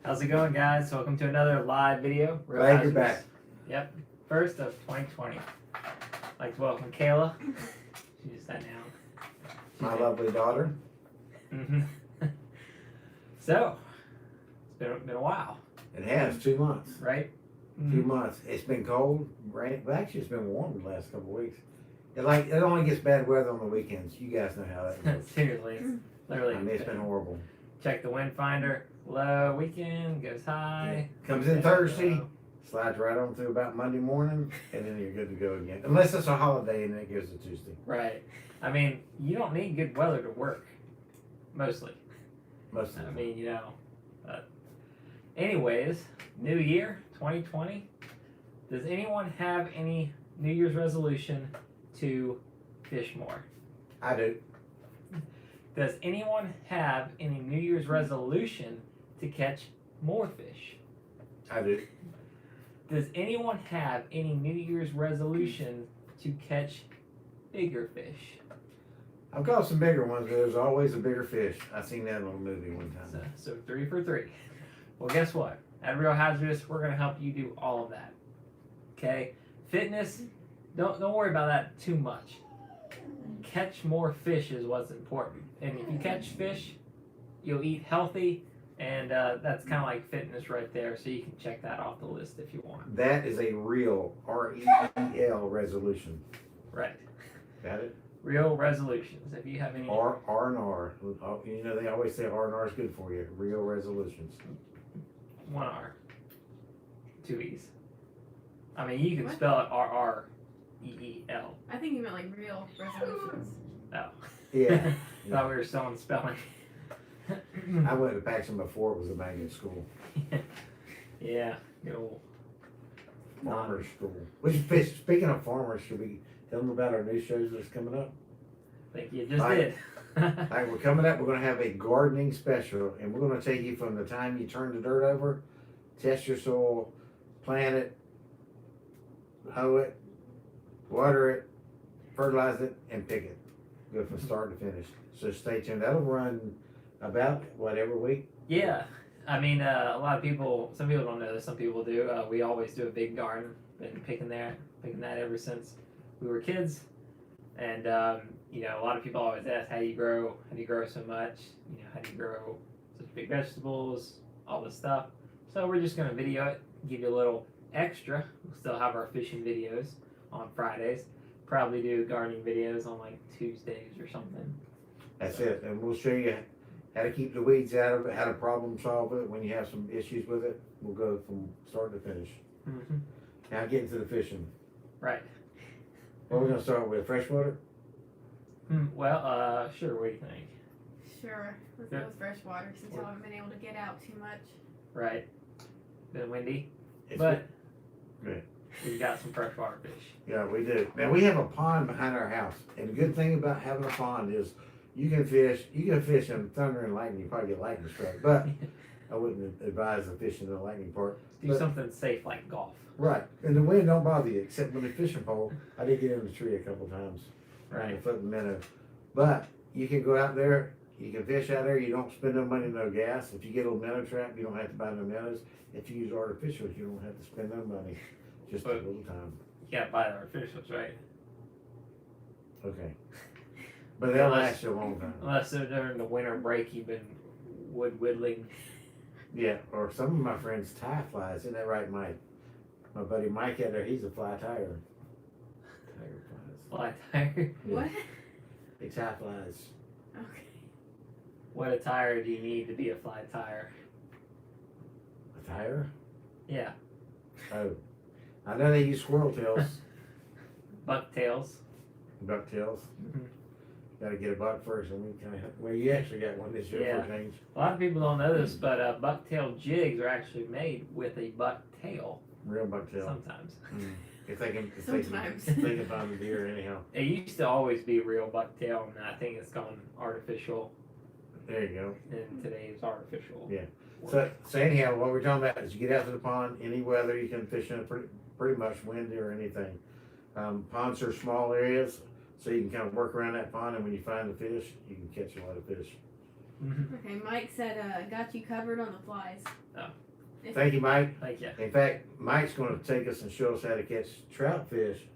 How's it going, guys? Welcome to another live video. Real Glad you're Hazards. back. Yep, first of 2020. I'd like to welcome Kayla. She's that now. My lovely daughter. Mm-hmm. So, it's been a while, It has 2 months. right? 2 months. It's been cold, rain. Well, actually, it's been warm the last couple of weeks. It only gets bad weather on the weekends. You guys know how that goes. Seriously, it's literally. I mean, it's been horrible. Check the wind finder. Low weekend goes high. Comes in Thursday, slides right on through about Monday morning, and then you're good to go again. Unless it's a holiday and then it goes to Tuesday. Right. I mean, you don't need good weather to work. Mostly. Most of the I time. mean, anyways, new year, 2020. Does anyone have any New Year's resolution to fish more? I do. Does anyone have any New Year's resolution to catch more fish? I do. Does anyone have any New Year's resolution to catch bigger fish? I've caught some bigger ones, but there's always a bigger fish. I seen that in a movie one time. So 3 for 3. Well, guess what? At Real Hazardous, we're going to help you do all of that. Okay? Fitness, don't worry about that too much. Catch more fish is what's important. And if you catch fish, you'll eat healthy, and that's kind of like fitness right there. So you can check that off the list if you want. That is a real REEL resolution. Right. Got it? Real resolutions. If you have any. R&R. You know, they always say R&R is good for you. Real resolutions. 1 R. 2 E's. I mean, you can What? spell it RREEL. I think you meant like real resolutions. Oh. Yeah. Thought we were still on spelling. I went to Paxton before it was a magnet school. Yeah, good old. Farmer's school. Speaking of farmers, should we tell them about our new shows that's coming up? I think you just Right. did. Like, we're coming up, we're going to have a gardening special, and we're going to take you from the time you turn the dirt over, test your soil, plant it, hoe it, water it, fertilize it, and pick it. Go from start to finish. So stay tuned. That'll run about, every week? Yeah, I mean, a lot of people, some people don't know this, some people do. We always do a big garden. Been picking that ever since we were kids. And, a lot of people always ask, how do you grow so much? How do you grow such big vegetables, all this stuff. So we're just going to video it, give you a little extra. We'll still have our fishing videos on Fridays. Probably do gardening videos on like Tuesdays or something. That's it. And we'll show you how to keep the weeds out of it, how to problem solve it when you have some issues with it. We'll go from start to finish. Mm-hmm. Now get into the fishing. Right. What are we going to start with? Freshwater? Well, sure. What do you think? Sure. Let's go with freshwater since y'all haven't been able to get out too much. Right. Been windy, It's but good. we've got some freshwater fish. Yeah, we do. Now we have a pond behind our house, and the good thing about having a pond is you can fish in thunder and lightning. You probably get lightning strike, but I wouldn't advise the fishing in the lightning part. Do But- something safe like golf. Right, and the wind don't bother you except with the fishing pole. I did get in the tree a couple times, trying to Right. flip the minnow. But you can go out there, you can fish out there. You don't spend no money, no gas. If you get a little minnow trap, you don't have to buy no minnows. If you use artificials, you don't have to spend no money, just a But- little time. You can't buy the artificials, right? Okay, but they'll last you a long time. Unless they're during the winter break, you've been wood whittling. Yeah, or some of my friends tie flies. Isn't that right, Mike? My buddy Mike out there, he's a fly tire. Tire flies. Fly tire. Yeah. What? They tie flies. Okay. What attire do you need to be a fly tire? A tire? Yeah. Oh. I know they use squirrel tails, Bucktails. buck tails. Mhm. Gotta get a buck first, and well, you actually got one this year Yeah. for a change. A lot of people don't know this, but bucktail jigs are actually made with a buck tail Real buck tail. sometimes. If they can, Sometimes. if they can find the deer anyhow. It used to always be real bucktail, and I think it's gone artificial, There you go. and today's artificial. Yeah. So anyhow, what we're talking about is you get out to the pond, any weather, you can fish in it pretty much windy or anything. Ponds are small areas, so you can kind of work around that pond, and when you find the fish, you can catch a lot of fish. Mhm. Okay, Mike said, got you covered on the flies. Oh. If- Thank you, Mike. Thank you. In fact, Mike's gonna take us and show us how to catch trout fish.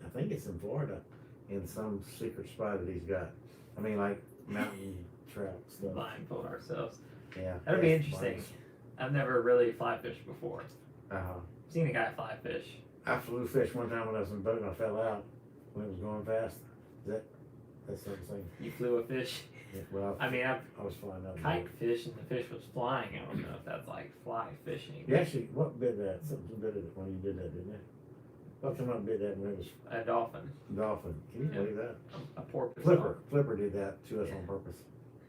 I think it's in Florida, in some secret spot that he's got. I mean, like mountain trout stuff. Blindfold ourselves. Yeah. That'll be that's interesting. fun. I've never really fly fished before. Uh-huh. Seen a guy fly fish. I flew fish one time when I was in a boat and I fell out when it was going fast. That's what I'm saying. You flew a fish. Yeah, well, I mean, I've I was flying out. kite fish and the fish was flying. I don't know if that's like fly fishing. You actually, what bit that? Something bit it when you did that, didn't it? What come up and bit that when it was A dolphin. dolphin? Can you Yeah. believe that? A porpoise. Flipper did that to us on purpose.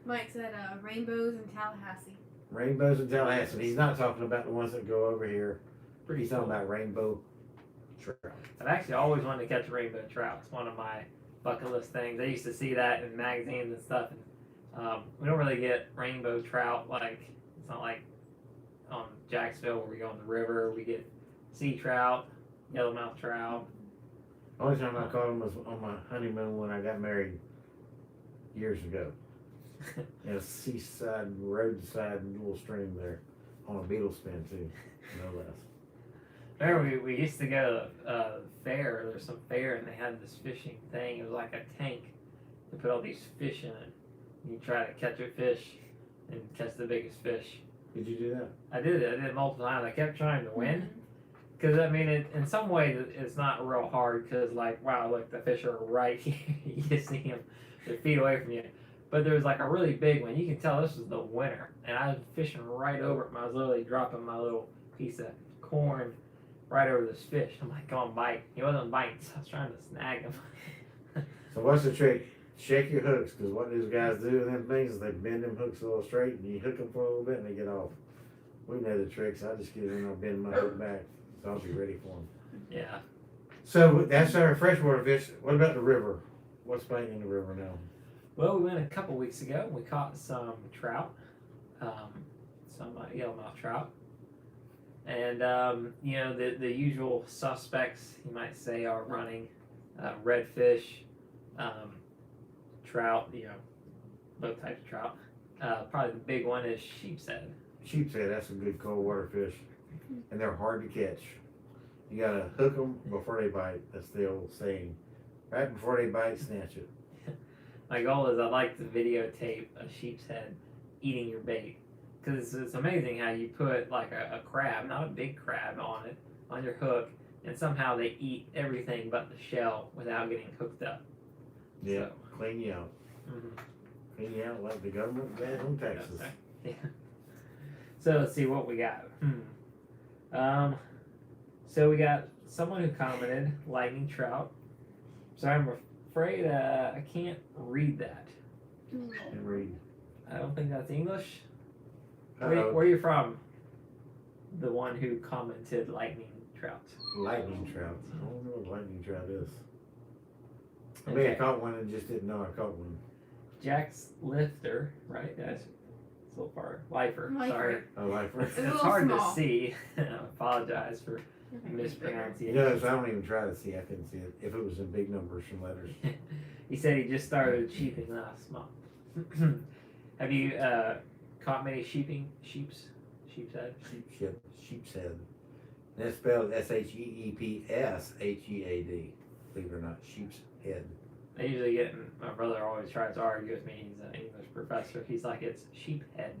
Mike said, rainbows in Tallahassee. Rainbows in Tallahassee. He's not talking about the ones that go over here. Pretty He's talking cool. about rainbow trout. I've actually always wanted to catch a rainbow trout. It's one of my bucket list things. I used to see that in magazines and stuff. And, we don't really get rainbow trout like it's not like on Jacksonville where we go on the river. We get sea trout, yellowmouth trout. Only time I caught him was on my honeymoon when I got married years ago. In a seaside, roadside little stream there on a beetle spin too, no less. Remember we used to go to a fair. There was some fair and they had this fishing thing. It was like a tank. They put all these fish in it. And you try to catch a fish and catch the biggest fish. Did you do that? I did it multiple times. I kept trying to win. Because, I mean, in some ways, it's not real hard because, like, wow, look, the fish are right here. You just see them. They're feet away from you. But there's, like, a really big one. You can tell this is the winner. And I was fishing right over it. I was literally dropping my little piece of corn right over this fish. I'm like, come on, bite. He wasn't biting, so I was trying to snag him. So what's the trick? Shake your hooks, because what these guys do with them things is they bend them hooks a little straight, and you hook them for a little bit, and they get off. We know the tricks. I just get in and I bend my hook back, so I'll be ready for them. Yeah. So that's our freshwater fish. What about the river? What's biting in the river now? Well, we went a couple weeks ago. We caught some trout, some yellowmouth trout. And, you know, the usual suspects, you might say, are running redfish, trout, you know, both types of trout. Probably the big one is sheep's head. Sheep's head, that's a good cold water fish. And they're hard to catch. You gotta hook them before they bite. That's the old saying. Right before they bite, snatch it. My goal is I'd like to videotape a sheep's head eating your bait. Because it's amazing how you put like a crab, not a big crab, on it, on your hook, and somehow they eat everything but the shell without getting hooked up. Yeah, So, clean you out. mhm. Clean you out like the government banned on Texas. Okay. Yeah. So let's see what we got. So we got someone who commented lightning trout. So I'm afraid I can't read that. And read. I don't think that's English. Uh-oh. Where are you from? The one who commented lightning trout. Lightning trout. I don't know what lightning trout is. I may have caught one and just didn't know I caught one. Jack's Lifter, right? That's a little far. Lifer. Sorry. A lifer. It's a It's little hard small. to see. I apologize for mispronunciation. You know, so I don't even try to see. I couldn't see it if it was in big numbers from letters. He said he just started sheeping last month. Have you caught many sheep's head? Sheep's head. And that's spelled SHEEPSHEAD. Believe it or not, sheep's head. I usually get, my brother always tries to argue with me. He's an English professor. He's like, it's sheep head,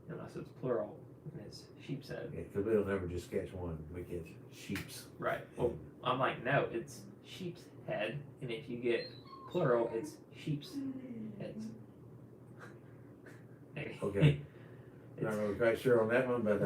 unless it's plural, and it's sheep's head. Yeah, because we'll never just catch one. We catch sheep's. Right. Well, I'm like, no, it's sheep's head, and if you get plural, it's sheep's heads. Maybe. Okay. Not It's- really quite sure on that one, but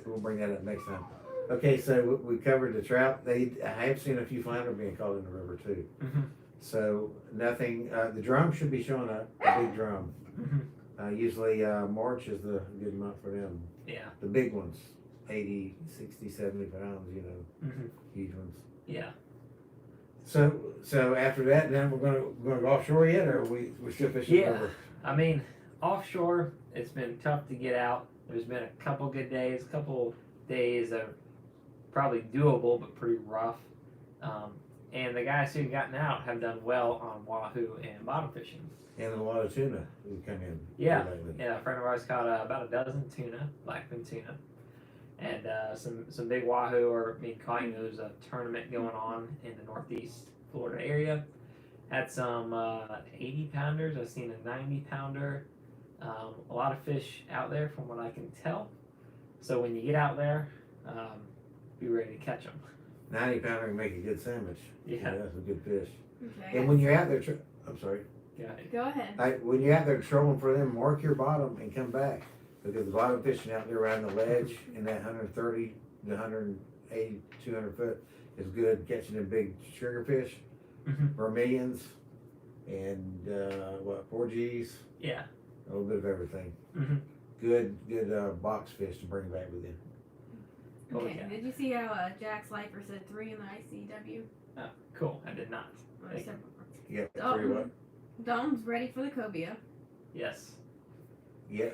we'll bring that up next time. Okay, so we covered the trout. I have seen a few flounder being caught in the river too. Mhm. So nothing. The drum should be showing up. A big drum. Mhm. Usually March is the good month for them. Yeah. The big ones, 80, 60, 70 pounds. You know, Mhm. huge ones. Yeah. So after that, then we're gonna go offshore yet, or we still fishing the Yeah. river? I mean, offshore, it's been tough to get out. There's been a couple good days, couple days that are probably doable, but pretty rough. and the guys who've gotten out have done well on wahoo and bottom fishing. And a lot of tuna who come in. Yeah. lately. Yeah, a friend of ours caught about a dozen tuna, blackfin tuna, and some big wahoo are being caught. You know, there's a tournament going on in the northeast Florida area. Had some 80 pounders. I've seen a 90 pounder. A lot of fish out there, from what I can tell. So when you get out there, be ready to catch them. 90 pounder can make a good sandwich. Yeah. That's a good fish. Okay. And when you're out there, I'm sorry. Yeah. Go ahead. Like when you're out there trolling for them, mark your bottom and come back, because the bottom fishing out there around the ledge in that 130 to 180, 200 foot is good, catching them big sugarfish, Mhm. vermilions, and 4Gs, Yeah. a little bit of everything. Mhm. Good box fish to bring back with you. Oh, Okay. yeah. Did you see how Jack Slifer said 3 in the ICW? Oh, cool. I did not. Or Thank said- You got Oh. three what? Dom's ready for the cobia. Yes. Yeah.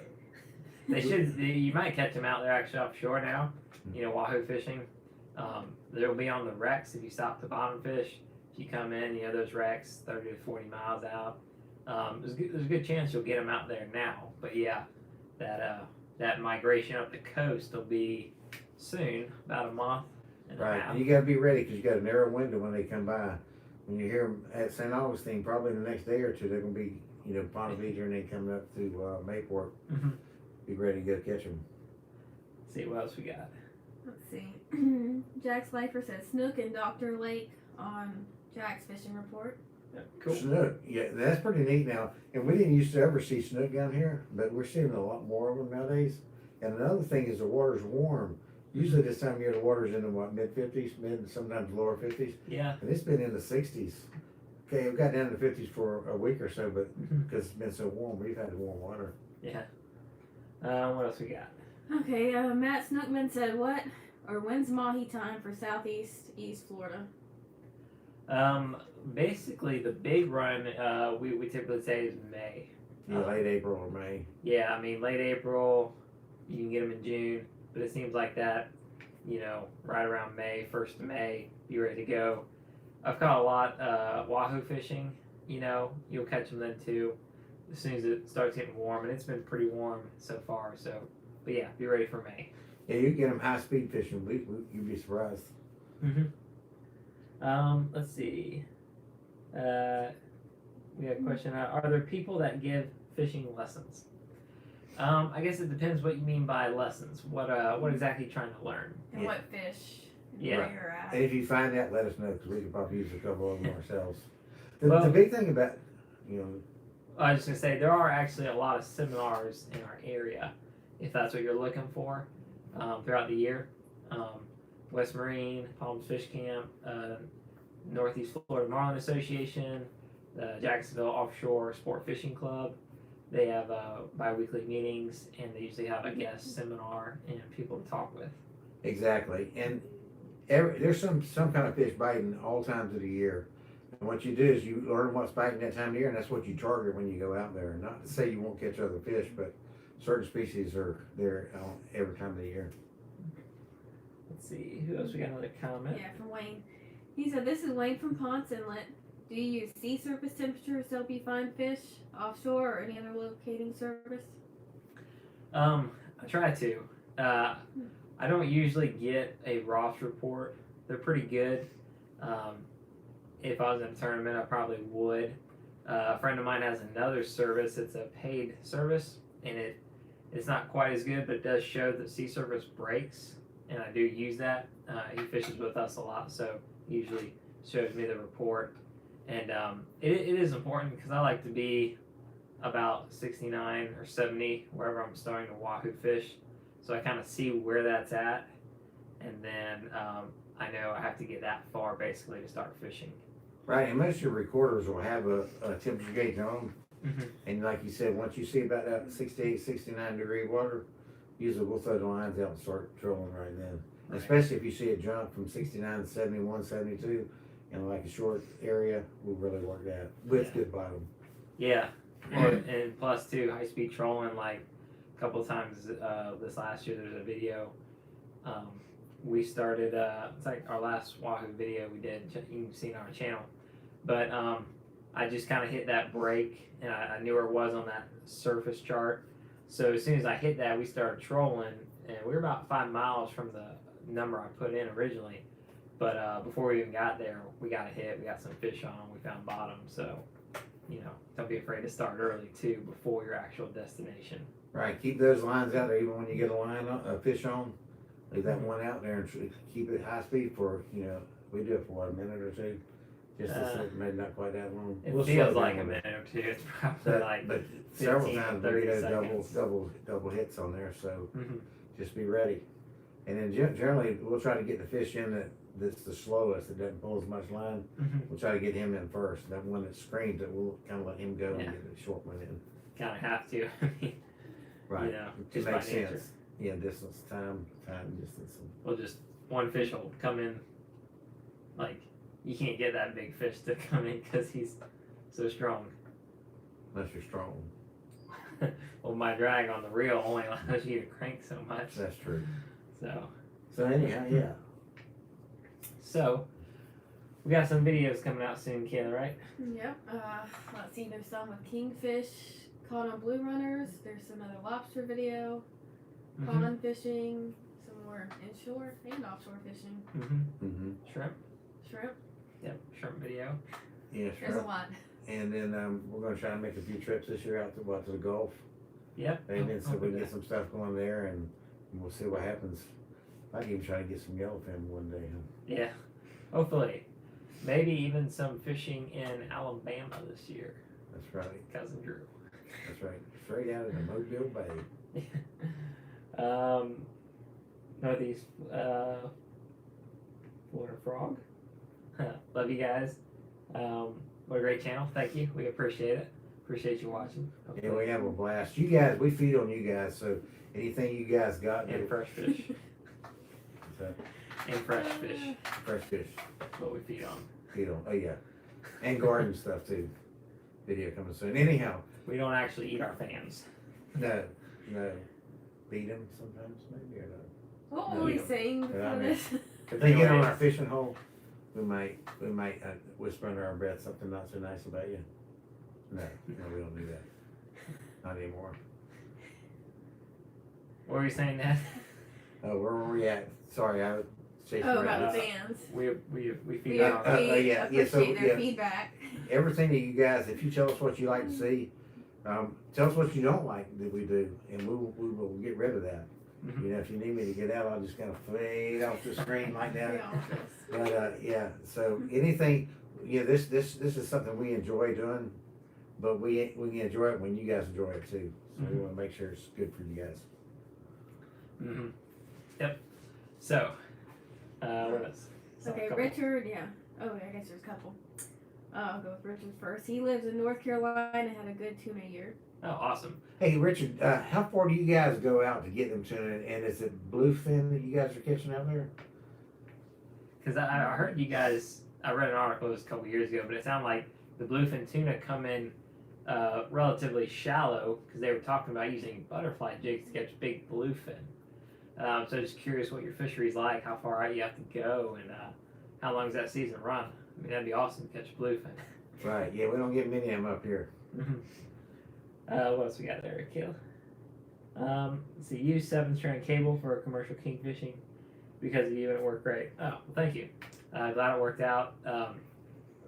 They should. You might catch them out there actually offshore now. You know, wahoo fishing. They'll be on the wrecks if you stop to bottom fish. If you come in, you know those wrecks 30 to 40 miles out. There's a good chance you'll get them out there now. But yeah, that migration up the coast will be soon, about a month and a Right, half. and you gotta be ready, because you got a narrow window when they come by. When you hear them at St. Augustine, probably in the next day or two, they're gonna be, Ponte Vedra, and then coming up to Mayport. Mhm. Be ready to go catch them. See what else we got. Let's see. Jack Slifer said Snook and Dr. Lake on Jack's fishing report. Yeah, cool. Snook, yeah, that's pretty neat now. And we didn't used to ever see snook down here, but we're seeing a lot more of them nowadays. And another thing is the water's warm. Usually this time of year, the water's in the mid-50s, and sometimes lower 50s. Yeah. And it's been in the 60s. Okay, it got down to the 50s for a week or so, but Mhm. because it's been so warm, we've had warm water. Yeah. What else we got? Okay, Matt Snookman said when's mahi time for Southeast East Florida? Basically the big run we typically say is May. Yeah, late April or May. Yeah, I mean late April, you can get them in June, but it seems like that, right around May, 1st of May, be ready to go. I've caught a lot wahoo fishing. You'll catch them then too, as soon as it starts getting warm, and it's been pretty warm so far. So, but yeah, be ready for May. Yeah, you get them high speed fishing. You'd be surprised. Let's see. We have a question. Are there people that give fishing lessons? I guess it depends what you mean by lessons. What exactly are you trying to learn? And Yeah. what fish? And Yeah. Where you're at. And if you find that, let us know, because we could probably use a couple of them ourselves. Well- The big thing about, I was just gonna say there are actually a lot of seminars in our area, if that's what you're looking for, throughout the year. West Marine, Palms Fish Camp, Northeast Florida Marlin Association, the Jacksonville Offshore Sport Fishing Club. They have bi-weekly meetings, and they usually have a guest seminar and people to talk with. exactly. And there's some kind of fish biting all times of the year. And what you do is you learn what's biting that time of year, and that's what you target when you go out there. Not to say you won't catch other fish, but certain species are there every time of the year. Let's see, who else we got another comment? Yeah, from Wayne. He said, "This is Wayne from Ponce Inlet. Do you use sea surface temperatures to help you find fish offshore or any other locating service?" I try to. I don't usually get a Ross report. They're pretty good. If I was in a tournament, I probably would. A friend of mine has another service. It's a paid service, and it's not quite as good, but it does show that sea surface breaks, and I do use that. He fishes with us a lot, so he usually shows me the report. And it is important because I like to be about 69 or 70 wherever I'm starting to wahoo fish, so I kind of see where that's at, and then I know I have to get that far basically to start fishing. Right, and most of your recorders will have a temperature gauge on them. Mhm. And like you said, once you see about that 68, 69 degree water, usually we'll throw the lines out and start trolling right then. Right. Especially if you see it jump from 69 to 71, 72, in like a short area, will really work that with Yeah. good bottom. Yeah, well, and plus too, high speed trolling. Like a couple of times this last year, there's a video we started. It's like our last Wahoo video we did. You can see it on our channel. But I just kind of hit that break, and I knew where it was on that surface chart. So as soon as I hit that, we started trolling, and we were about 5 miles from the number I put in originally. But before we even got there, we got a hit. We got some fish on. We found bottom. So, don't be afraid to start early too, before your actual destination. Right, keep those lines out there even when you get a fish on. Leave that one out there and keep it high speed for, we do it for a minute or two. Just to sit, maybe not quite that long. It We'll feels slow like a down. minute or two. It's probably like But several 15, times we 30 get seconds. double hits on there, so Mhm. just be ready. And then generally, we'll try to get the fish in that's the slowest, that doesn't pull as much line. Mhm. We'll try to get him in first. That one that screams, that we'll kind of let him go Yeah. and get the short one in. Kind of have to. Right. It It by makes nature. sense. Yeah, distance, time, distance. Well, just one fish will come in. Like, you can't get that big fish to come in because he's so strong. Unless you're strong. Well, my drag on the reel only allows you to crank so much. That's true. So Anyhow, yeah. So, we got some videos coming out soon, Kayla, right? Yep. Let's see. There's some with kingfish caught on blue runners. There's another lobster video. Mm-hmm. Pond fishing. Some more inshore and offshore fishing. Mm-hmm. Mm-hmm. Shrimp. Shrimp. Yep. Shrimp video. Yeah, There's a sure. lot. And then we're going to try to make a few trips this year out to the Gulf. Yep. Maybe, so I'll we do can get that. some stuff going there, and we'll see what happens. I can even try to get some yellowfin one day. Huh? Yeah. Hopefully. Maybe even some fishing in Alabama this year. That's right. Cousin Drew. That's right. Straight out of the Mobile Bay. Northeast Florida Frog. Love you guys. What a great channel. Thank you. We appreciate it. Appreciate you watching. Yeah, we have a blast. You guys, we feed on you guys, so anything you guys got, And fresh fish. so, And fresh fish. fresh fish, That's what we feed on. feed on. Oh yeah, and garden stuff too. Video coming soon. Anyhow, We don't actually eat our fans. no, beat them sometimes maybe or no. What No, will you we don't. sing Yeah, I for mean- this? If they get on our fishing hole, we might whisper under our breath something not so nice about you. No, we don't do that. Not anymore. What were you saying, Dad? Where were we at? Sorry, I was chasing Oh, around. about the fans. We We, feed Yeah, on our yeah, appreciate so, their yeah. feedback. Everything that you guys, if you tell us what you like to see, tell us what you don't like that we do, and we will get rid of that. Mhm. If you need me to get out, I'll just kind of fade off the screen like that. Yeah. But yeah, so anything, this is something we enjoy doing, but we enjoy it when you guys enjoy it too. So we want to make sure it's good for you guys. Mm-hmm. Yep. So, what else? Saw a Okay, couple. Richard, yeah. Oh, I guess there's a couple. I'll go with Richard first. He lives in North Carolina, had a good tuna year. Oh, awesome. Hey Richard, how far do you guys go out to get them tuna? And is it bluefin that you guys are catching out there? Because I heard you guys, I read an article this a couple years ago, but it sounded like the bluefin tuna come in relatively shallow because they were talking about using butterfly jigs to catch big bluefin. So just curious what your fishery's like, how far out you have to go, and how long does that season run? I mean, that'd be awesome to catch bluefin. Right. Yeah, we don't get many of them up here. What else we got there, Kayla? Let's see, use 7-strand cable for commercial king fishing because of you and it worked great. Oh, well, thank you. Glad it worked out.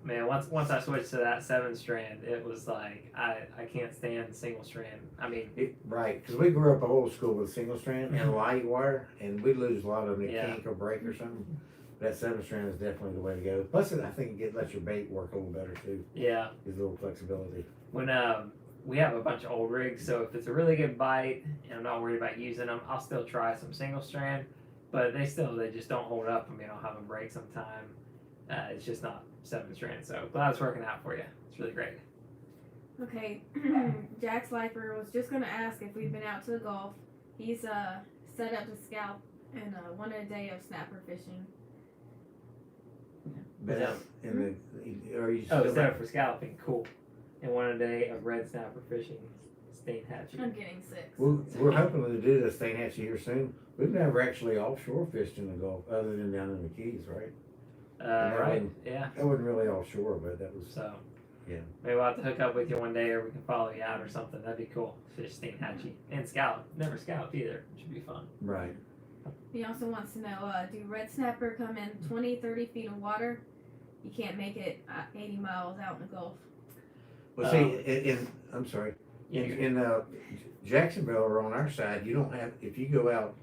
Man, once I switched to that 7-strand, it was like I can't stand single strand. I mean, Right, because we grew up old school with single strand and light wire, and we lose a lot of them to Yeah. kink or break or something. That 7-strand is definitely the way to go. Plus, I think it lets your bait work a little better too. yeah, Gives a little flexibility. when we have a bunch of old rigs, so if it's a really good bite and I'm not worried about using them, I'll still try some single strand. But they just don't hold up. I mean, I'll have them break sometime. It's just not 7-strand. So glad it's working out for you. It's really great. Okay, Jack Slifer was just gonna ask if we've been out to the Gulf. He's set up to scalp and wanted a day of snapper fishing. But Yeah. in the, are you Oh, still it's there for scalloping. Cool. And one a day of red snapper fishing. Steinhatchee. I'm getting 6. We're hoping to do the Steinhatchee here soon. We've never actually offshore fished in the Gulf other than down in the Keys, right? that Right. wasn't- Yeah. That wasn't really offshore, but that was, So. Yeah. Maybe we'll have to hook up with you one day, or we can follow you out or something. That'd be cool. Fish Steinhatchee and scallop. Never scalloped either. It should be fun. right. He also wants to know, do red snapper come in 20, 30 feet of water? You can't make it 80 miles out in the Gulf. Well, see, I'm sorry, in Jacksonville or on our side, you don't have, if you go out,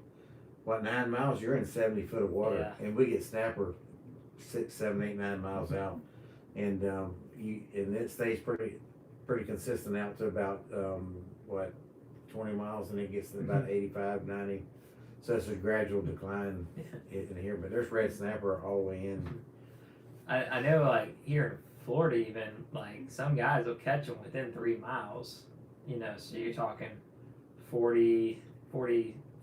9 miles, you're in 70 foot of water. Yeah. And we get snapper 6, 7, 8, 9 miles out. And, and it stays pretty consistent out to about, 20 miles, and it gets to about 85, 90. So it's a gradual decline in here, but there's red snapper all the way in. I know, like here in Florida, even like some guys will catch them within 3 miles. You know, so you're talking 40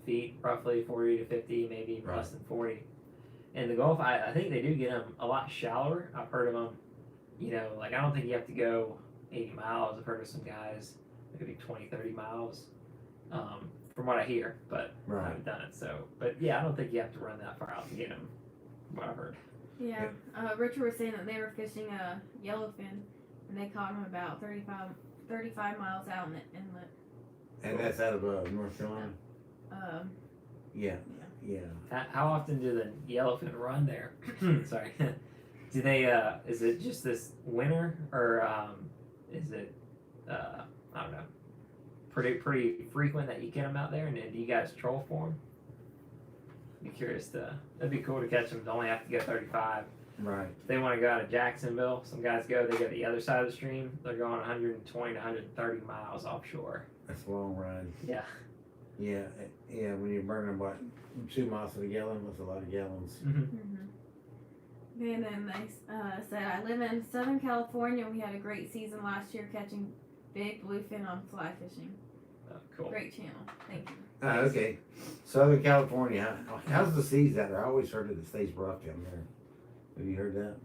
feet, roughly 40 to 50, maybe even less than 40. In the Gulf, I think they do get them a lot shallower. I've heard of them. You know, like I don't think you have to go 80 miles. I've heard of some guys maybe 20, 30 miles. From what I hear, but I Right. haven't done it. So, but yeah, I don't think you have to run that far out to get them. What I've heard. Yeah. Richard was saying that they were fishing a yellowfin, and they caught him about 35 miles out in the inlet. And that's out of North Carolina? Yeah. How often do the yellowfin run there? Sorry. Do they? Is it just this winter, or is it? I don't know. Pretty frequent that you get them out there, and do you guys troll for them? Be curious to. That'd be cool to catch them. They only have to go 35. Right. If they want to go out of Jacksonville, some guys go. They go the other side of the stream. They're going 120 to 130 miles offshore. That's a long ride. Yeah. Yeah. When you're burning 2 miles to the gallon, that's a lot of gallons. Okay, and then they said, I live in Southern California. We had a great season last year catching big bluefin on fly fishing. Oh, cool. Great channel. Thank you. Okay. Southern California. How's the seas out there? I always heard it stays rough down there. Have you heard that?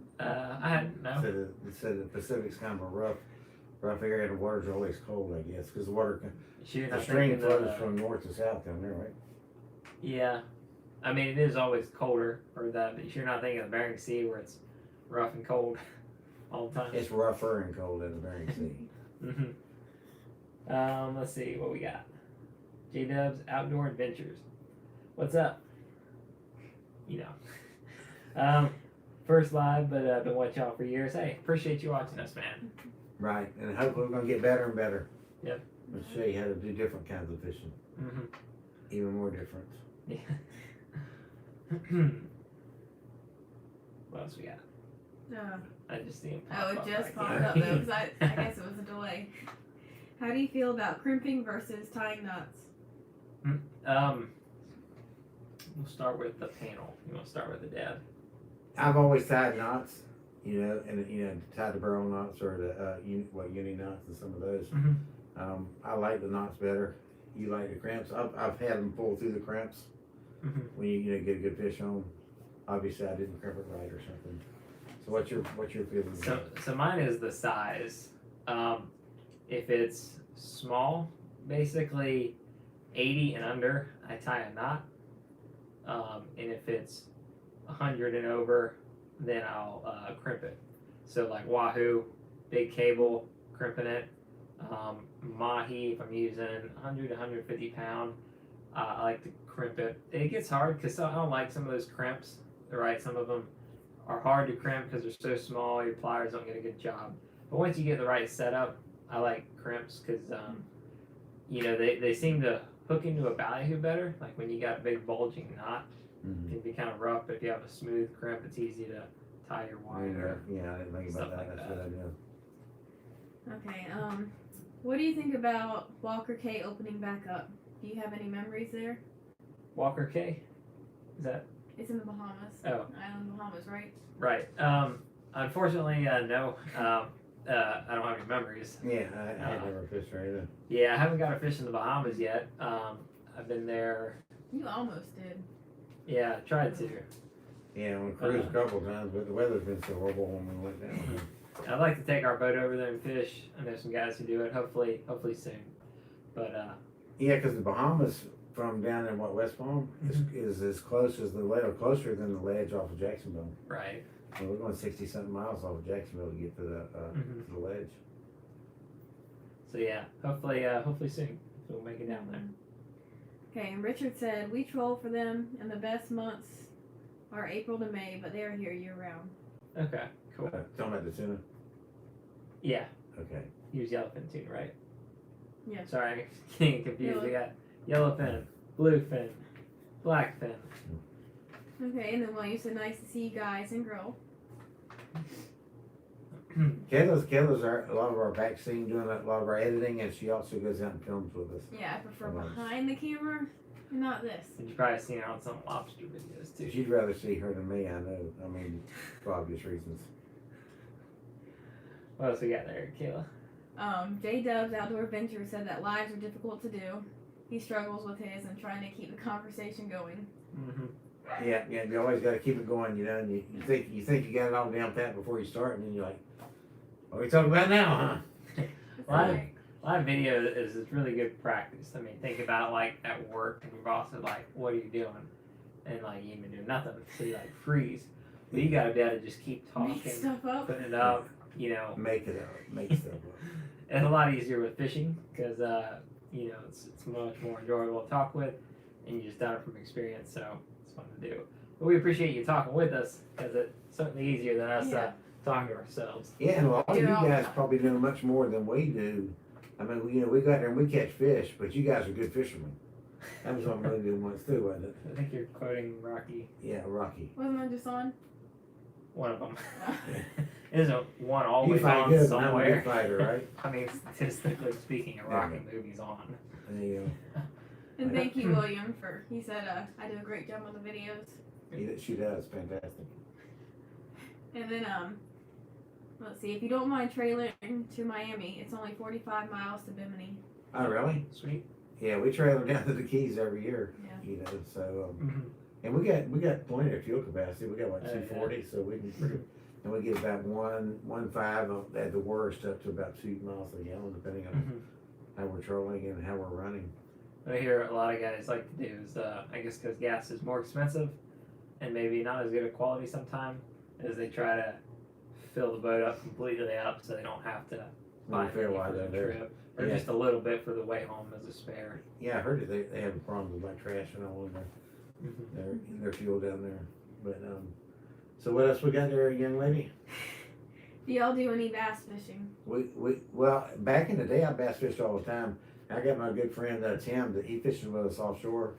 I hadn't. No. It said the Pacific's kind of a rough area. The water's always cold, I guess, because the stream flows from north to south down there, right? Yeah, I mean it is always colder for that, but you're not thinking of the Bering Sea where it's rough and cold all the time. It's rougher and cold in the Bering Sea. Let's see what we got. J-Dubs Outdoor Adventures. What's up? You know. First live, but I've been watching y'all for years. Hey, appreciate you watching us, man. Right, and hopefully we're gonna get better and better. Yep. Let's show you how to do different kinds of fishing, even more different. Yeah. What else we got? I just see him pop It up just right popped here. up though, because I guess it was a delay. How do you feel about crimping versus tying knots? We'll start with the panel. You want to start with the dad? I've always tied knots, and tied the barrel knots or the uni knots and some of those. I like the knots better. You like the cramps. I've had them pull through the cramps when you get a good fish on. Obviously, I didn't crimp it right or something. So what's your feeling? So mine is the size. If it's small, basically 80 and under, I tie a knot. And if it's 100 and over, then I'll crimp it. So like wahoo, big cable, crimping it. Mahi, if I'm using 100 to 150 pound, I like to crimp it. It gets hard because I don't like some of those crimps. Right, some of them are hard to crimp because they're so small. Your pliers don't get a good job. But once you get the right setup, I like crimps because they seem to hook into a ballyhoo better. Like when you got a big bulging knot, it can be kind of rough. But if you have a smooth crimp, it's easy to tie your wire. Yeah, I didn't think about that. Like That's a good idea. Okay, what do you think about Walker Cay opening back up? Do you have any memories there? Walker Cay? Is that? It's in the Bahamas. Oh. Island Bahamas, right? Right. Unfortunately, no. I don't have any memories. Yeah, I never fished there either. Yeah, I haven't got a fish in the Bahamas yet. I've been there. You almost did. Yeah, tried to. Yeah, we cruised a couple times, but the weather's been so horrible when we went down there. I'd like to take our boat over there and fish. I know some guys who do it. Hopefully soon. But Yeah, because the Bahamas from down in West Palm is as close as the ledge, or closer than the ledge off of Jacksonville. right. And we're going 60-something miles off of Jacksonville to get to to the ledge. So yeah, hopefully soon we'll make it down there. Okay, and Richard said, we troll for them, and the best months are April to May, but they are here year round. Okay, cool. Talking about the tuna? Yeah, Okay. use yellowfin tuna, right? Yeah. Sorry, I'm getting confused. We got yellowfin, bluefin, blackfin. Okay, and then you said nice to see you guys and girl. Kayla's a lot of our back scene, doing a lot of our editing, and she also goes out and films with us. Yeah, I prefer Nice. behind the camera, not this. And you've probably seen her on some lobster videos too. She'd rather see her than me, I know. I mean, for obvious reasons. What else we got there, Kayla? J Dubs Outdoor Adventure said that lives are difficult to do. He struggles with his and trying to keep the conversation going. Mm-hmm. Yeah, you always got to keep it going, you know. And you think you got it all down pat before you start, and then you're like, "What are we talking about now, huh?" Live video is really good practice. I mean, think about like at work and your boss is like, "What are you doing?" And like you even do nothing, so you like freeze. But you gotta be able to just keep talking, Make stuff up. putting it up. You know, Make it up, make stuff up. it's a lot easier with fishing because you know it's much more enjoyable to talk with, and you just done it from experience, so it's fun to do. But we appreciate you talking with us because it's certainly easier than us Yeah. talking to ourselves. Yeah, and a lot of you Do it all the guys time. probably know much more than we do. I mean, we go out there and we catch fish, but you guys are good fishermen. That was what Mo did once too, wasn't it? I think you're quoting Rocky, Yeah, Rocky. Wasn't I just on? one of them. Isn't one always You fight on good, but I'm a somewhere? good fighter, right? I mean, statistically speaking, a Rocky movie's on. There you And thank you, William, he said I do a great job on the videos. go. She does, fantastic. And then let's see, if you don't mind trailing to Miami, it's only 45 miles to Bimini. Oh, really? Sweet. Yeah, we trailer down to the Keys every year. Yeah. You know, so Mm-hmm. and we got plenty of fuel capacity. We got like Oh, 240, so we can. And we get about 1.5 at the worst, up to about 2 miles a gallon, depending on Mm-hmm. how we're trolling and how we're running. What I hear a lot of guys like to do is, I guess, because gas is more expensive and maybe not as good a quality sometimes, is they try to fill the boat up completely up so they don't have to buy fair any wide for the out there. trip, or Yeah. just a little bit for the way home as a spare. Yeah, I heard that they have a problem with like trash and all in their fuel down there. But so what else we got there, young lady? Do y'all do any bass fishing? Well, back in the day I bass fished all the time. I got my good friend Tim that he fishes with us offshore,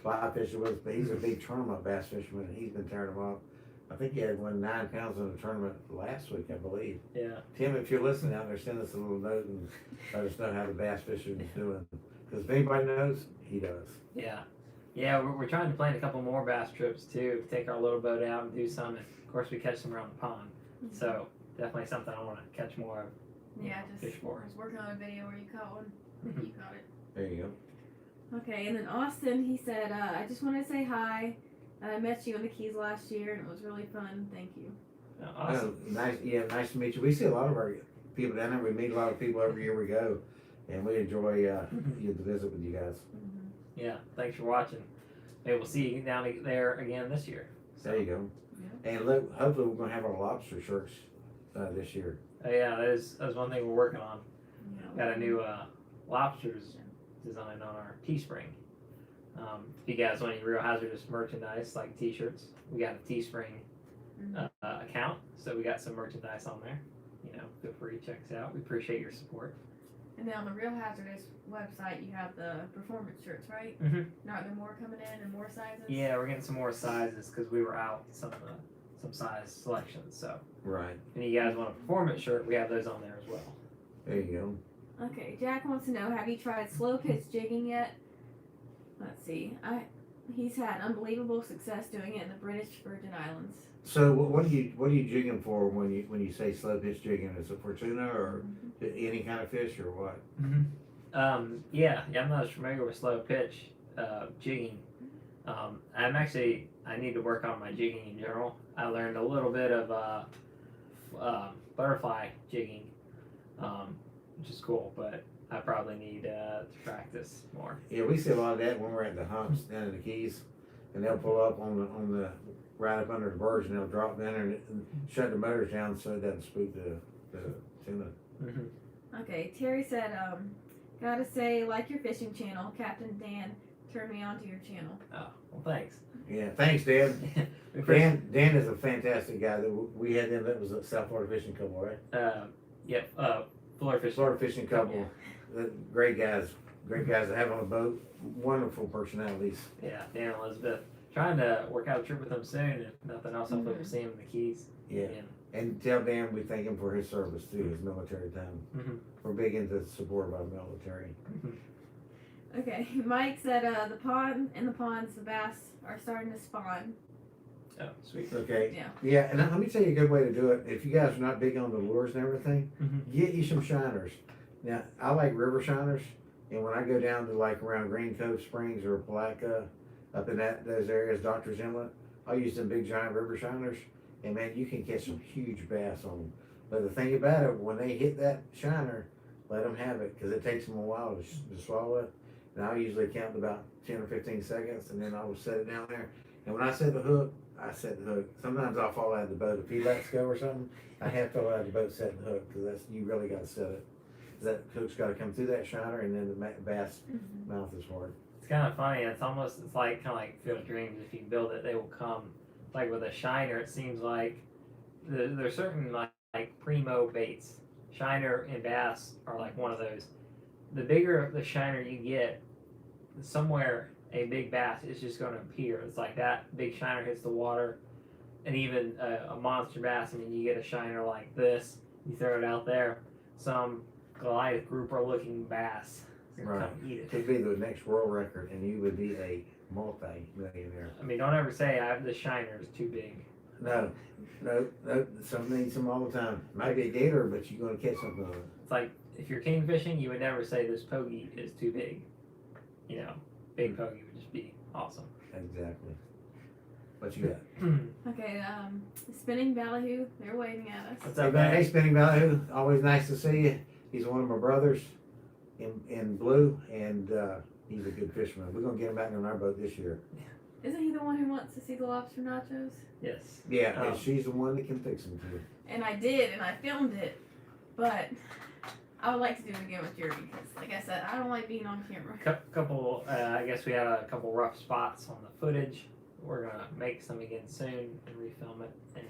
fly fishing with us, but he's a big tournament bass fisherman and he's been tearing them up. I think he had won 9 pounds in a tournament last week, I believe. Yeah. Tim, if you're listening out there, send us a little note and let us know how the bass fishing is doing. Because if anybody knows, he does. Yeah. Yeah, we're trying to plan a couple more bass trips too. Take our little boat out and do some. And of course, we catch some around the pond. So definitely something I want to catch more of. Yeah, Fish for. I was working on a video where you caught one. I think you caught it. There you go. Okay, and then Austin, he said, I just want to say hi. I met you in the Keys last year, and it was really fun. Thank you. Awesome. Nice to meet you. We see a lot of our people down there. We meet a lot of people every year we go, and we enjoy the visit with you guys. Yeah. Thanks for watching. Maybe we'll see you down there again this year. So, There you go. Yeah. And look, hopefully we're gonna have our lobster shirts this year. yeah, that's one thing we're working on. Yeah. Got a new lobsters design on our Teespring. If you guys want any real hazardous merchandise like T-shirts, we got a Teespring account, so we got some merchandise on there. You know, feel free to check us out. We appreciate your support. And then on the Real Hazardous website, you have the performance shirts, right? Mhm. Now are there more coming in and more sizes? Yeah, we're getting some more sizes because we were out some size selections. So Right. if you guys want a performance shirt, we have those on there as well. There you Okay, Jack wants to know, have you tried slow pitch jigging yet? Let's see. He's had unbelievable success doing it in the British Virgin Islands. go. So what are you jigging for when you say slow pitch jigging? Is it for tuna or any kind of fish or what? Yeah, I'm not as familiar with slow pitch jigging. I need to work on my jigging in general. I learned a little bit of butterfly jigging, which is cool, but I probably need to practice more. Yeah, we see a lot of that when we're at the humps down in the Keys, and they'll pull up on the right up under the birds, and they'll drop down there and shut the motors down so it doesn't spook the tuna. Mm-hmm. Okay, Terry said, gotta say, like your fishing channel, Captain Dan turned me on to your channel. Oh, well, thanks. Yeah, thanks, Dan. Dan is a fantastic guy. That we had him. That was a South Florida fishing couple, right? Yep. Florida fishing. Florida fishing couple. Great guys. Great guys to have on a boat. Wonderful personalities. Yeah, Dan and Elizabeth. Trying to work out a trip with them soon. If nothing else, hopefully we'll see him in the Keys. Yeah. again. And tell Dan we thank him for his service too, his military time. Mhm. We're big into the support of our military. Okay, Mike said, the ponds, the bass are starting to spawn. Oh, sweet. Okay. Yeah. Yeah, and let me tell you a good way to do it. If you guys are not big on the lures and everything, Mhm. get you some shiners. Now, I like river shiners, and when I go down to like around Green Cove Springs or Palatka, up in those areas, Doctor's Inlet, I'll use them big giant river shiners, and man, you can catch some huge bass on them. But the thing about it, when they hit that shiner, let them have it, because it takes them a while to swallow it. And I'll usually count about 10 or 15 seconds, and then I will set it down there. And when I set the hook, I set the hook. Sometimes I'll fall out of the boat. If he lets go or something, I have to fall out of the boat setting the hook, because you really got to set it. 'Cause that hook's got to come through that shiner, and then the bass mouth is hard. It's kind of funny. It's like kind of like Field of Dreams. If you build it, they will come. Like with a shiner, it seems like there's certain like primo baits. Shiner and bass are like one of those. The bigger the shiner you get, somewhere a big bass is just going to appear. It's like that big shiner hits the water, and even a monster bass. I mean, you get a shiner like this, you throw it out there, some Goliath grouper looking bass is gonna Right. come eat it. Could be the next world record, and you would be a multi-millionaire. I mean, don't ever say the shiner is too big. No. Some need some all the time. Might be a gator, but you're going to catch something on it. It's like if you're king fishing, you would never say this pokey is too big. You know, big pokey would just be awesome. Exactly. What you got? Okay, Spinning Ballyhoo, they're waving at us. What's Hey, up, man, hey, man? Spinning Ballyhoo. Always nice to see you. He's one of my brothers in blue, and he's a good fisherman. We're going to get him back on our boat this year. Isn't he the one who wants to see the lobster nachos? Yes. Yeah, and Oh. she's the one that can fix them too. And I did, and I filmed it, but I would like to do it again with Jerry because, like I said, I don't like being on camera. Couple. I guess we had a couple rough spots on the footage. We're gonna make some again soon and refilm it and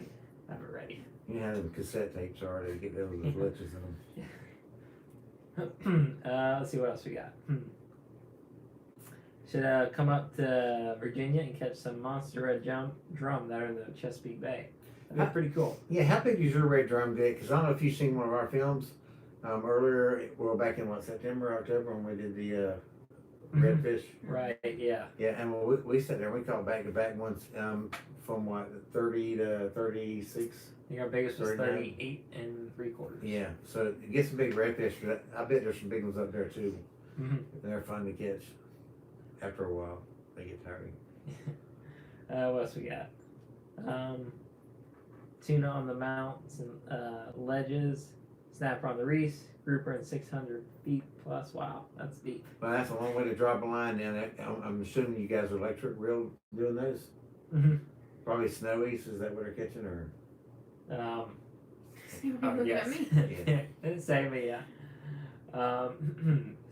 have it ready. You have the cassette tapes already to get those glitches in them. Let's see what else we got. Should come up to Virginia and catch some monster red drum that are in the Chesapeake Bay. That'd be pretty cool. Yeah, how big is your red drum, Dick? Because I don't know if you've seen one of our films earlier, well, back in September, October, when we did the redfish. Right. Yeah. Yeah, and when we sat there, we caught back to back ones from what, 30 to 36. I think our biggest was 39. 38 and 3/4. Yeah, so it gets some big redfish, but I bet there's some big ones up there too. Mhm. They're fun to catch. After a while, they get tired. What else we got? Tuna on the mounts and ledges, snapper on the reefs, grouper in 600 feet plus. Wow, that's deep. Well, that's a long way to drop a line down there. I'm assuming you guys are electric reel doing those? Mm-hmm. Probably snowies, is that what they're catching, or? See what you look yes. at me. Yeah. Didn't say, but yeah.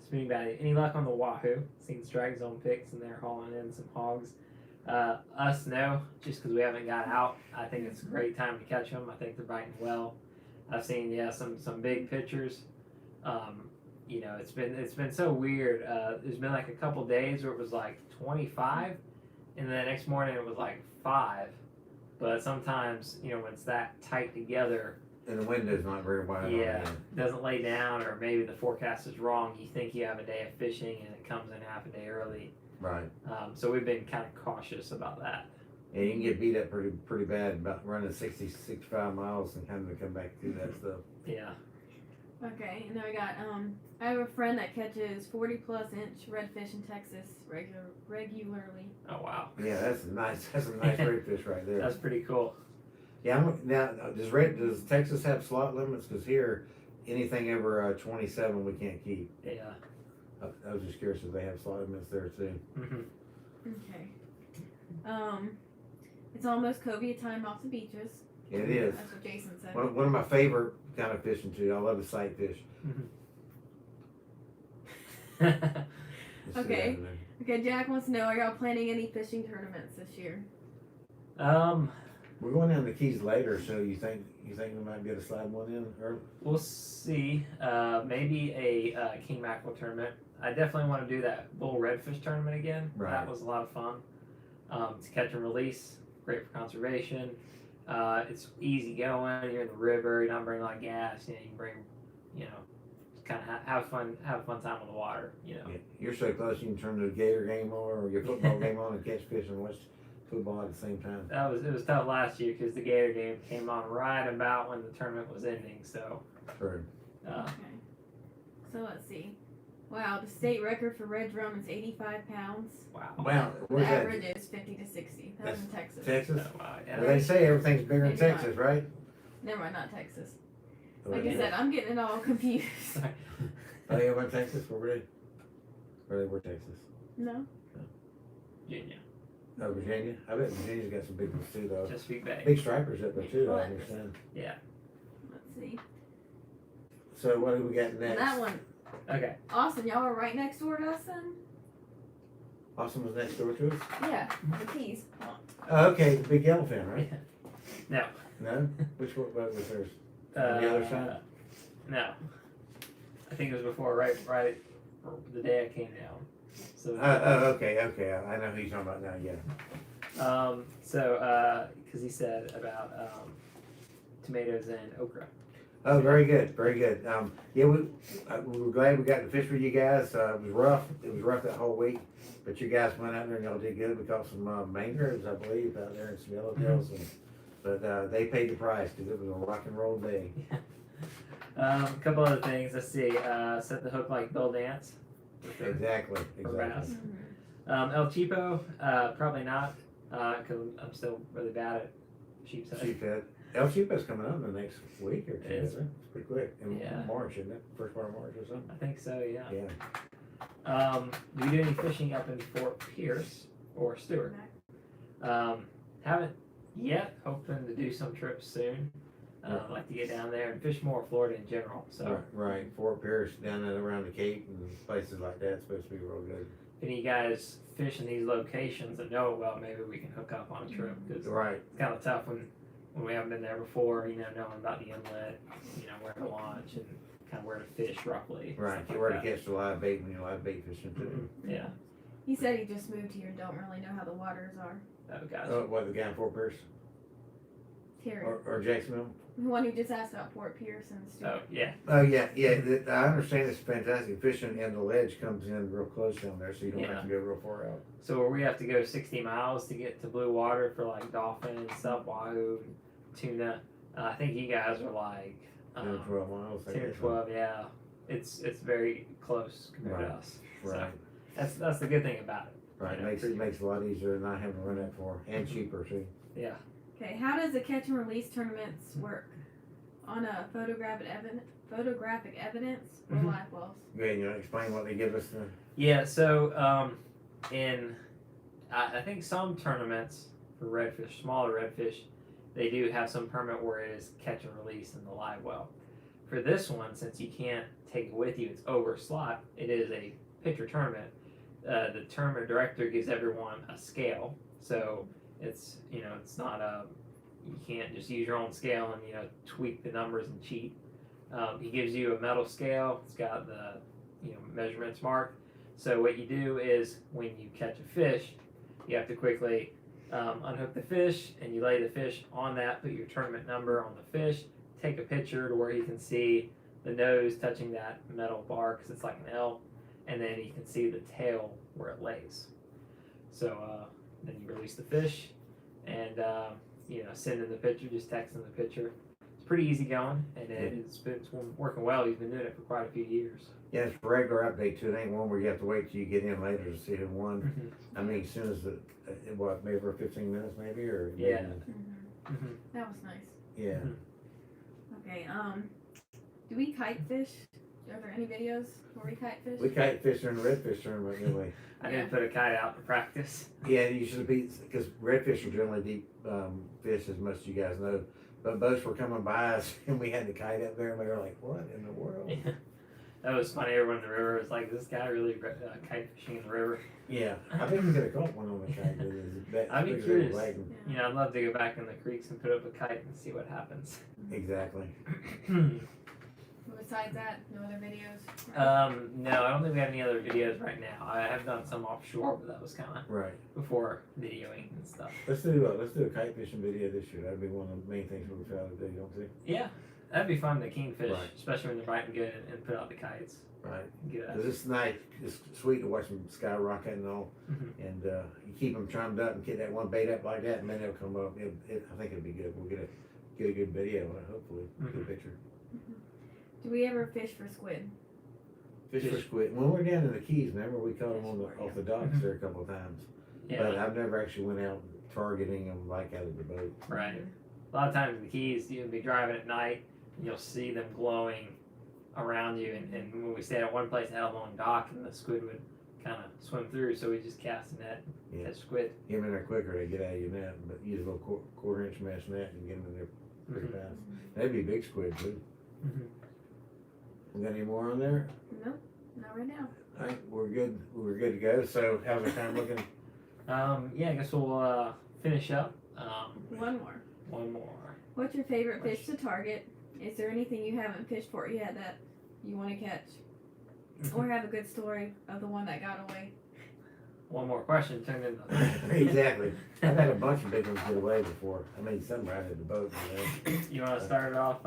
Spinning Valley. Any luck on the Wahoo? Seen strike zone picks and they're hauling in some hogs. Us, no, just because we haven't got out. I think it's a great time to catch them. I think they're biting well. I've seen some big pictures. You know, it's been so weird. There's been like a couple days where it was like 25, and then the next morning it was like 5. But sometimes, you know, when it's that tight together, And the window's not very wide. yeah, doesn't lay down, or maybe the forecast is wrong. You think you have a day of fishing, and it comes in half a day early. Right. So we've been kind of cautious about that. Yeah, you can get beat up pretty bad about running 60, 65 miles and having to come back through that stuff. Yeah. Okay, and then we got I have a friend that catches 40+ inch redfish in Texas regularly. Oh wow. Yeah, that's a nice redfish right there. That's pretty cool. Yeah, now does Texas have slot limits? Because here, anything over 27 we can't keep. Yeah. I was just curious if they have slot limits there too. Hmm. Okay. It's almost cobia time off the beaches. It is. That's what Jason said. One of my favorite kind of fishing too. I love the sight fish. Just sit Okay. down there. Okay, Jack wants to know, are y'all planning any fishing tournaments this year? We're going down the Keys later, so you think we might be able to slide one in early? We'll see. Maybe a king mackerel tournament. I definitely want to do that bull redfish tournament again. Right. That was a lot of fun. It's catch and release, great for conservation. It's easy going. You're in the river. You're not bringing a lot of gas. You know, you can bring, kind of have a fun time on the water. Yeah. You're so close you can turn the Gator game on or your football game on and catch fish and watch football at the same time. It was tough last year because the Gator game came on right about when the tournament was ending. So. True. Okay. So let's see. Wow, the state record for red drum is 85 pounds. Wow. Wow, The where's that? average is 50 to 60. That's in Texas. Texas? Oh, wow. Yeah. Well, they say everything's bigger in Maybe not. Texas, right? Never mind, not Texas. Oh, Like I yeah. said, I'm getting it all confused. Oh, yeah, went Texas? Where were they? Where they were Texas? No? Virginia. Oh, Virginia? I bet Virginia's got some big ones too, though. Chesapeake Bay. Big stripers up there too, I Well, understand. Yeah. Let's see. So what do we got And next? that one, Okay. Austin, y'all are right next door to us then? Austin was next door to us? Yeah, the Keys. Oh, okay, the big yellowfin, right? No. No? Which one what was theirs? On the other side? No. I think it was before, right the day I came down. So. Okay. I know who you're talking about now, yeah. Because he said about tomatoes and okra. Oh, very good. Yeah, we were glad we got to fish with you guys. It was rough. It was rough that whole week, but you guys went out there and y'all did good. We caught some mangroves, I believe, out there and some yellowtails. But they paid the price because it was a rock and roll day. A couple other things. Let's see. Set the hook like Bill Dance. Exactly. bass. Mhm. El Cheapo, probably not, because I'm still really bad at sheep's head. Sheephead. El Cheapo's coming up in the next week or two, It is. isn't it? It's pretty quick. In Yeah. March, isn't it? First part of March or something? I think so, yeah. Yeah. Do we do any fishing up in Fort Pierce or Stewart? Haven't yet. Hoping to do some trips soon. I'd like to get down there and fish more Florida in general. So Right. Fort Pierce down and around the Cape and places like that is supposed to be real good. if any of you guys fish in these locations and know it well, maybe we can hook up on a trip because Right. it's kind of tough when we haven't been there before. Knowing about the inlet, where to launch and kind of where to fish roughly. Right. stuff Where like to catch the live bait when you're live bait fishing that. too. Yeah. He said he just moved here and don't really know how the waters are. Oh, gotcha. Oh, what, the guy in Fort Pierce? Terry. Or Jacksonville? The one who just asked about Fort Pierce and Oh, Stewart. yeah. Oh, yeah. I understand it's fantastic fishing and the ledge comes in real close down there so you don't have to go real far out. So where we have to go 60 miles to get to blue water for like dolphin and stuff, wahoo, and tuna. I think you guys are like 10 or 12 miles. I 10 or guess. 12. Yeah, it's very close compared to Right. us. Right. So that's the good thing about it. Right. You know, Makes it a lot easier not having to run that far and cheaper too. Yeah. Okay, how does the catch and release tournaments work? On a photographic evidence or Mhm. live wells? Go ahead and explain what they give us. Yeah. So I think some tournaments for redfish, smaller redfish, they do have some permit where it is catch and release in the live well. For this one, since you can't take it with you, it's over slot. It is a picture tournament. The tournament director gives everyone a scale, so it's it's not you can't just use your own scale and tweak the numbers and cheat. He gives you a metal scale. It's got the measurements marked. So what you do is when you catch a fish, you have to quickly unhook the fish and you lay the fish on that. Put your tournament number on the fish. Take a picture to where you can see the nose touching that metal bar because it's like an L, and then you can see the tail where it lays. So then you release the fish and send in the picture, just text in the picture. It's pretty easy going, and it's been working well. He's been doing it for quite a few years. Yeah, it's a regular update too. It ain't one where you have to wait till you get in later to see who won. I mean, as soon as maybe for 15 minutes maybe or Yeah. Mm-hmm. Mhm. That was nice. Yeah. Okay, Do we kite fish? Are there any videos where we kite fish? We kite fish during the redfish tournament anyway. I did put a kite out to practice. Yeah, you should be, because redfish are generally deep fish, as most of you guys know. But boats were coming by us, and we had the kite up there, and we were like, "What in the world?" Yeah. That was funny. Everyone in the river was like, "This guy really kite fishing in the river." Yeah, I think we could have caught one on the kite. But it's I'd be bigger than a curious. wagon. You know, I'd love to go back in the creeks and put up a kite and see what happens. Exactly. Besides that, no other videos. No, I don't think we have any other videos right now. I have done some offshore, but that was kind of Right. before videoing and stuff. Let's do a kite fishing video this year. That'd be one of the main things we try to do, don't you think? Yeah, that'd be fun to kingfish, Right. especially when they're biting good and put out the kites. Right. Get Cause it's nice, it's sweet to watch them skyrocket and all, Mhm. and you keep them trimmed up and get that one bait up like that, and then they'll come up. I think it'd be good. We'll get a good video, hopefully, good Mhm. picture. Do we ever fish for squid? Fish for squid. When we were down in the Keys, remember we caught them off the docks Mhm. there a couple of times. Yeah, But I've never actually went out targeting them like out of the boat. right. A lot of times in the Keys, you'll be driving at night and you'll see them glowing around you. And when we stayed at one place, it had a long dock, and the squid would kind of swim through. So we just cast a net, and Yeah. catch squid. Get them in there quicker, they get out of your net, but use a little quarter-inch mesh net and get them in there pretty Mhm. fast. That'd be big squid too. Mhm. We got any more on there? Nope, not right now. All right, we're good. We're good to go. So how's our time looking? Yeah, I guess we'll finish up. One more. One more. What's your favorite fish to target? Is there anything you haven't fished for yet that you want to catch? Or have a good story of the one that got away? One more question turned into Exactly. I've had a bunch of big ones get away before. I mean, some right at the boat. You want to start it off?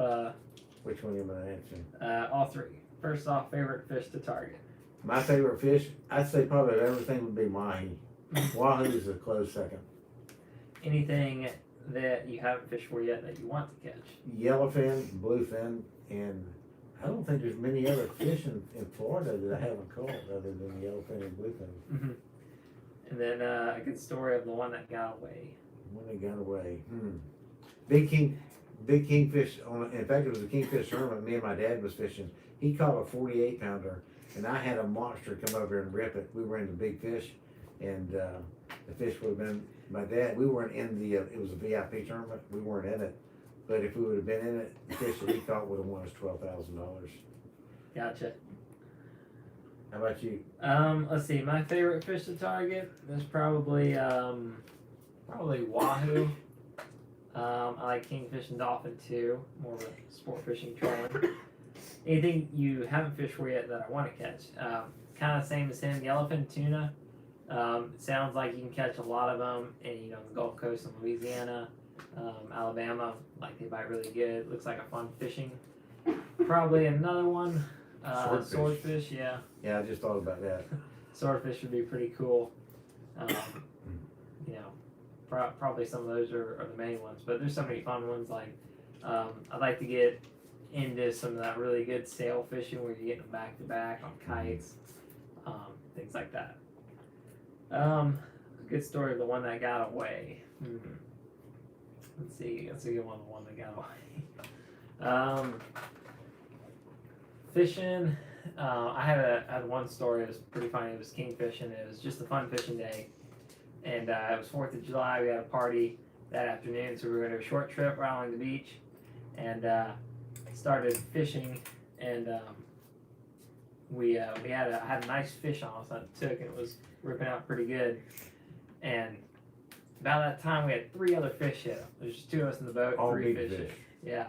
Which one am I answering? All three. First off, favorite fish to target. My favorite fish, I'd say probably of everything would be mahi. Wahoo is a close second. Anything that you haven't fished for yet that you want to catch? Yellowfin, bluefin, and I don't think there's many other fish in Florida that I haven't caught other than yellowfin and bluefin. Mm-hmm. And then a good story of the one that got away. When they got away. Big kingfish in fact it was a kingfish tournament me and my dad was fishing. He caught a 48 pounder and I had a monster come over and rip it. We were in the big fish and the fish would have been my dad. We weren't in the it was a VIP tournament. We weren't in it. But if we would have been in it, the fish that he caught would have won us $12,000. Gotcha. How about you? Let's see. My favorite fish to target is probably wahoo. I like kingfish and dolphin too. More of a sport fishing trolling. Anything you haven't fished for yet that I want to catch? Kind of same as him. Yellowfin tuna. It sounds like you can catch a lot of them in the Gulf Coast of Louisiana, Alabama. Like they bite really good. Looks like a fun fishing. Probably another one. Swordfish. Swordfish. Yeah. Yeah, I just thought about that. Swordfish would be pretty cool. Probably some of those are the main ones, but there's so many fun ones. Like I'd like to get into some of that really good sail fishing where you're getting them back to back on kites, things like that. Good story of the one that got away. Let's see, that's a good one. The one that got away. Fishing. I had one story. It was pretty funny. It was kingfishing. It was just a fun fishing day, and it was 4th of July. We had a party that afternoon, so we were going to do a short trip right along the beach, and started fishing. And I had a nice fish on us that I took, and it was ripping out pretty good. And about that time, we had 3 other fish hit. There's just 2 of us in the boat, All 3 big fish. fish. Yeah.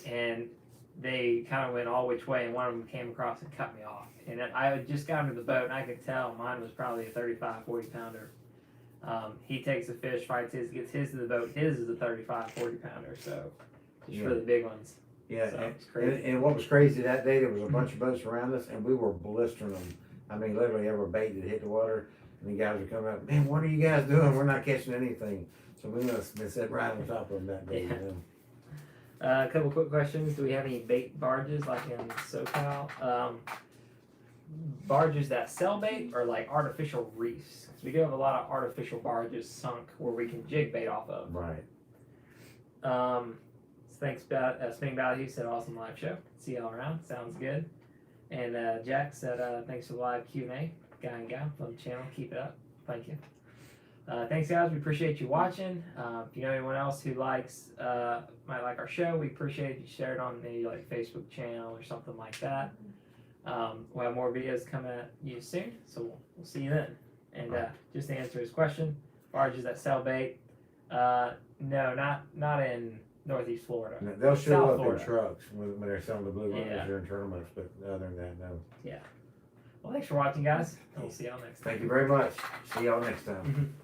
And they kind of went all which way, and one of them came across and cut me off. And I had just got into the boat, and I could tell mine was probably a 35, 40 pounder. He takes a fish, fights his, gets his to the boat. His is a 35, 40 pounder, so just for the big ones. Yeah, So it's crazy. and what was crazy that day, there was a bunch of boats around us, and we were blistering them. I mean, literally every bait that hit the water, and the guys were coming up, man, what are you guys doing? We're not catching anything. So we must have been sitting right on top of them that day. Yeah. You know? A couple quick questions. Do we have any bait barges like in SoCal? Barges that sell bait or like artificial reefs? 'Cause we do have a lot of artificial barges sunk where we can jig bait off of. Right. Thanks, Spinning Ballet. He said awesome live show. See y'all around. Sounds good. And Jack said thanks for the live Q&A. Guy and gal, love the channel. Keep it up. Thank you. Thanks, guys. We appreciate you watching. If you know anyone else who likes might like our show, we appreciate if you share it on maybe like Facebook channel or something like that. We'll have more videos coming at you soon, so we'll see you then. And just to answer his question, barges that sell bait, no, not in Northeast Florida. No, they'll show South up Florida. in trucks when they're selling the blue runners Yeah. during tournaments, but other than that, no. Well, thanks for watching, guys. We'll see y'all next time. Thank you very much. See y'all next time.